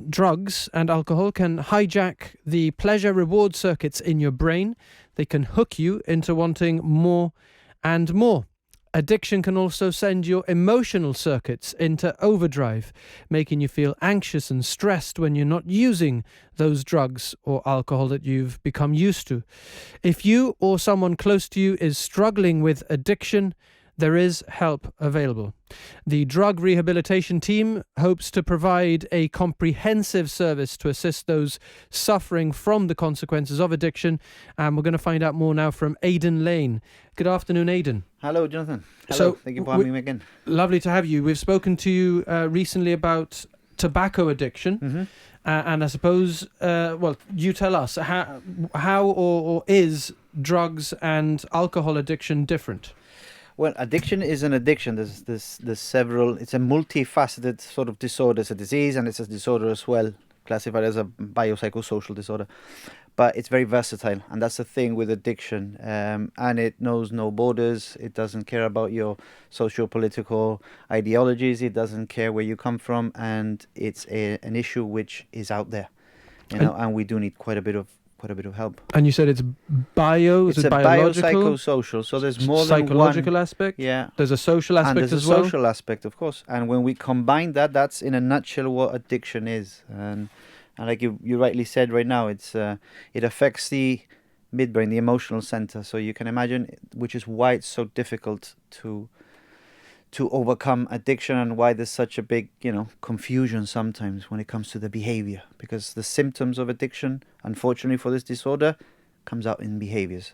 drugs and alcohol can hijack the pleasure reward circuits in your brain. They can hook you into wanting more and more. Addiction can also send your emotional circuits into overdrive, making you feel anxious and stressed when you're not using those drugs or alcohol that you've become used to. If you or someone close to you is struggling with addiction, there is help available. The drug rehabilitation team hopes to provide a comprehensive service to assist those suffering from the consequences of addiction. And we're going to find out more now from Aiden Lane. Good afternoon, Aiden. Hello, Jonathan. Hello. Thank you for having me again. Lovely to have you. We've spoken to you recently about tobacco addiction. Mm-hmm. And I suppose, you tell us, how or is drugs and alcohol addiction different? Well, addiction is an addiction. There's several. It's a multifaceted sort of disorder. It's a disease, and it's a disorder as well, classified as a biopsychosocial disorder. But it's very versatile, and that's the thing with addiction. And it knows no borders. It doesn't care about your socio-political ideologies. It doesn't care where you come from, and it's an issue which is out there, and we do need quite a bit of help. And you said it's biological? It's a biopsychosocial, so there's more than one psychological aspect. Yeah, there's a social aspect and there's as a well. social aspect, of course. And when we combine that, that's in a nutshell what addiction is. And like you rightly said, right now, it affects the midbrain, the emotional center. So you can imagine, which is why it's so difficult to overcome addiction, and why there's such a big, confusion sometimes when it comes to the behavior, because the symptoms of addiction, unfortunately for this disorder, comes out in behaviors.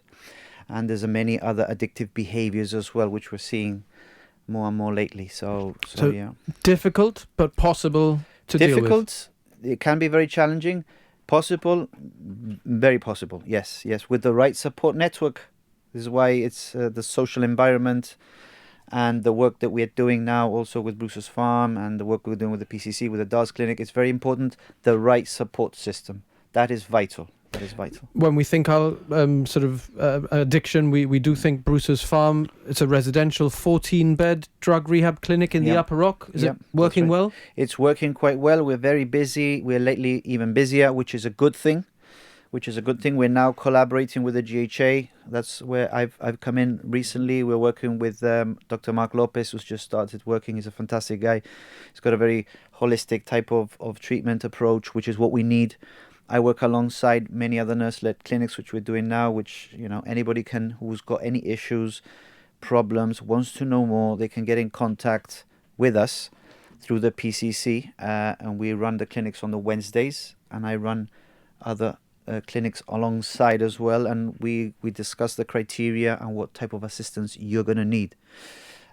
And there's many other addictive behaviors as well, which we're seeing more and more lately. So yeah. Difficult, but possible to deal with. Difficult, it can be very challenging. Possible, very possible, yes. With the right support network. This is why it's the social environment, and the work that we're doing now also with Bruce's Farm, and the work we're doing with the PCC, with the DARS clinic, it's very important. The right support system, that is vital. When we think our addiction, we do think Bruce's Farm. It's a residential 14-bed drug rehab clinic in the Upper Rock. Is it working well? It's working quite well. We're very busy. We're lately even busier, which is a good thing. We're now collaborating with the GHA. That's where I've come in recently. We're working with Dr. Mark Lopez, who's just started working. He's a fantastic guy. He's got a very holistic type of treatment approach, which is what we need. I work alongside many other nurse-led clinics, which we're doing now, which, anybody who's got any issues, problems, wants to know more, they can get in contact with us through the PCC. And we run the clinics on the Wednesdays, and I run other clinics alongside as well, and we discuss the criteria and what type of assistance you're going to need,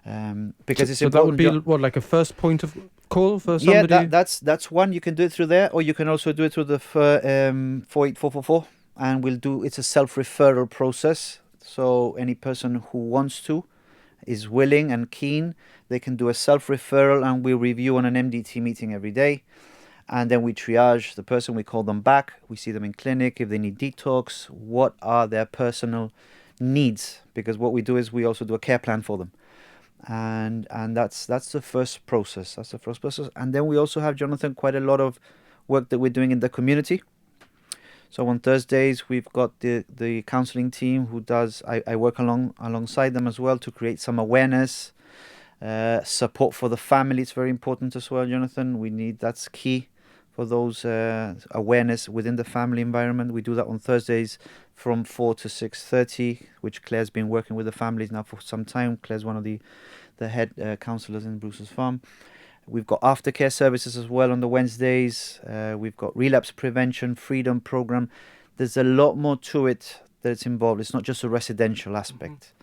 because it's important. That would be like a first point of call for somebody? Yeah, that's one. You can do it through there, or you can also do it through the 48444, and it's a self-referral process. So any person who wants to, is willing and keen, they can do a self-referral, and we review on an MDT meeting every day. And then we triage the person, we call them back, we see them in clinic, if they need detox, what are their personal needs, because what we do is we also do a care plan for them. And that's the first process. And then we also have, Jonathan, quite a lot of work that we're doing in the community. So on Thursdays, we've got the counseling team who does, I work alongside them as well to create some awareness, support for the family. It's very important as well, Jonathan. That's key for those awareness within the family environment. We do that on Thursdays from 4 to 6:30, which Claire's been working with the families now for some time. Claire's one of the head counsellors in Bruce's Farm. We've got aftercare services as well on the Wednesdays. We've got relapse prevention, freedom program. There's a lot more to it that's involved. It's not just a residential aspect.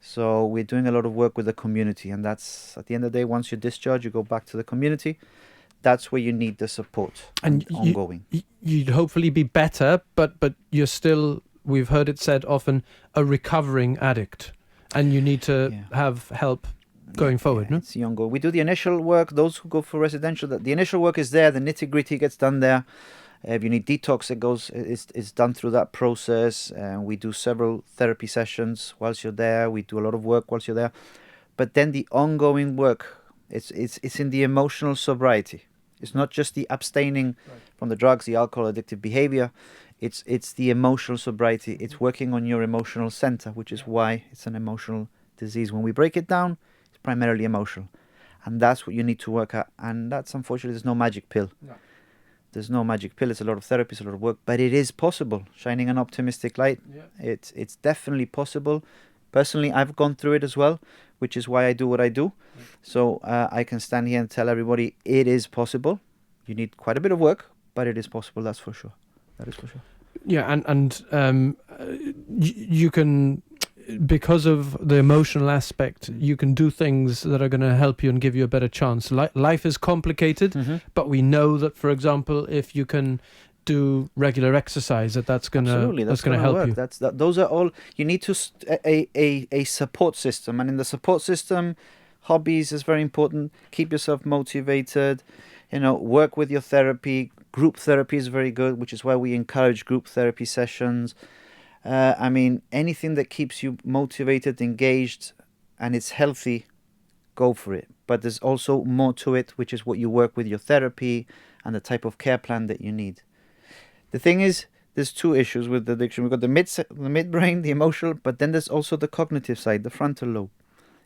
So we're doing a lot of work with the community, and that's, at the end of the day, once you discharge, you go back to the community. That's where you need the support and ongoing. You'd hopefully be better, but you're still, we've heard it said often, a recovering addict, and you need to have help going forward. No? It's the ongoing. We do the initial work. Those who go for residential, the initial work is there. The nitty gritty gets done there. If you need detox, it's done through that process. We do several therapy sessions whilst you're there. We do a lot of work whilst you're there. But then the ongoing work, it's in the emotional sobriety. It's not just the abstaining from the drugs, the alcohol, addictive behavior. It's the emotional sobriety. It's working on your emotional center, which is why it's an emotional disease. When we break it down, it's primarily emotional. And that's what you need to work at. And that's, unfortunately, there's no magic pill. No. There's no magic pill. It's a lot of therapy, it's a lot of work, but it is possible. Shining an optimistic light. Yeah. It's definitely possible. Personally, I've gone through it as well, which is why I do what I do. Yeah. So I can stand here and tell everybody it is possible. You need quite a bit of work, but it is possible. That's for sure. That is for sure. Yeah, and you can, because of the emotional aspect, you can do things that are going to help you and give you a better chance. Life is complicated, but we know that, for example, if you can do regular exercise, that's going to help work. you. Those are all you need to a support system, and in the support system, hobbies is very important. Keep yourself motivated. Work with your therapy. Group therapy is very good, which is why we encourage group therapy sessions. Anything that keeps you motivated, engaged, and it's healthy, go for it. But there's also more to it, which is what you work with your therapy and the type of care plan that you need. The thing is, there's two issues with addiction. We've got the midbrain, the emotional, but then there's also the cognitive side, the frontal lobe.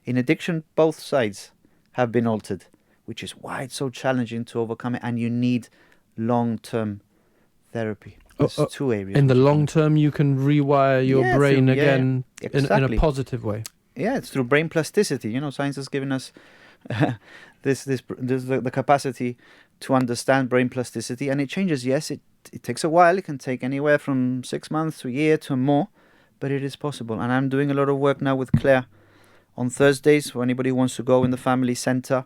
In addiction, both sides have been altered, which is why it's so challenging to overcome it, and you need long-term therapy. There's two areas. In the long term, you can rewire your brain again exactly. in a positive way. Yeah, it's through brain plasticity. Science has given us the capacity to understand brain plasticity, and it changes. Yes, it takes a while. It can take anywhere from 6 months to a year to more, but it is possible. And I'm doing a lot of work now with Claire on Thursdays for anybody who wants to go in the family center.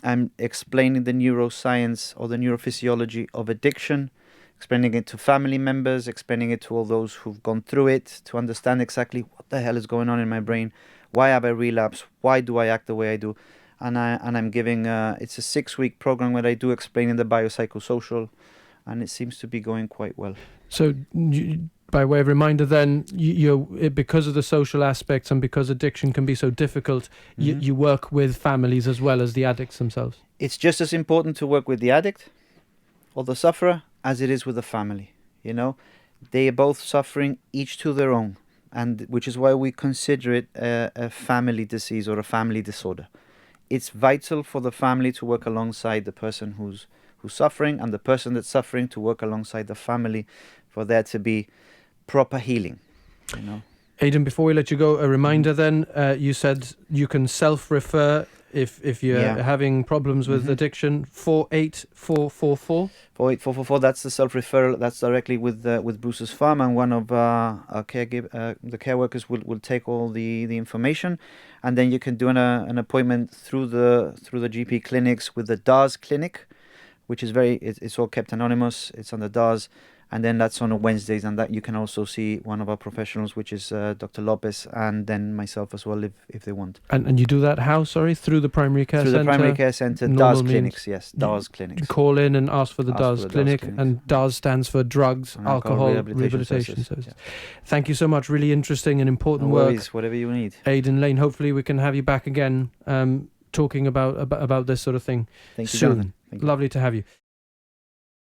I'm explaining the neuroscience or the neurophysiology of addiction, explaining it to family members, explaining it to all those who've gone through it, to understand exactly what the hell is going on in my brain, why have I relapsed, why do I act the way I do, and I'm giving it's a 6-week program where I do explaining the biopsychosocial, and it seems to be going quite well. So, by way of reminder, then because of the social aspects and because addiction can be so difficult, you work with families as well as the addicts themselves. It's just as important to work with the addict or the sufferer as it is with the family. They are both suffering, each to their own, and which is why we consider it a family disease or a family disorder. It's vital for the family to work alongside the person who's suffering, and the person that's suffering to work alongside the family, for there to be proper healing. Aiden, before we let you go, a reminder then, you said you can self-refer if you're having problems with addiction. 48444. 48444. That's the self-referral. That's directly with Bruce's Farm, and one of our the care workers will take all the information, and then you can do an appointment through the GP clinics with the DARS clinic, which is it's all kept anonymous. It's on the DARS. And then that's on Wednesdays, and that you can also see one of our professionals, which is Dr. Lopez, and then myself as well, if they want. And you do that how, sorry? Through the primary care centre? Through the primary care centre, DARS clinics, yes, DARS clinics. Call in and ask for the DARS clinic, and DARS stands for Drugs, Alcohol Rehabilitation Services. Yeah. Thank you so much, really interesting and important work. Whatever you need. Aiden Lane, hopefully we can have you back again talking about this sort of thing Thank you, soon. Jonathan. Thank you. Lovely to have you.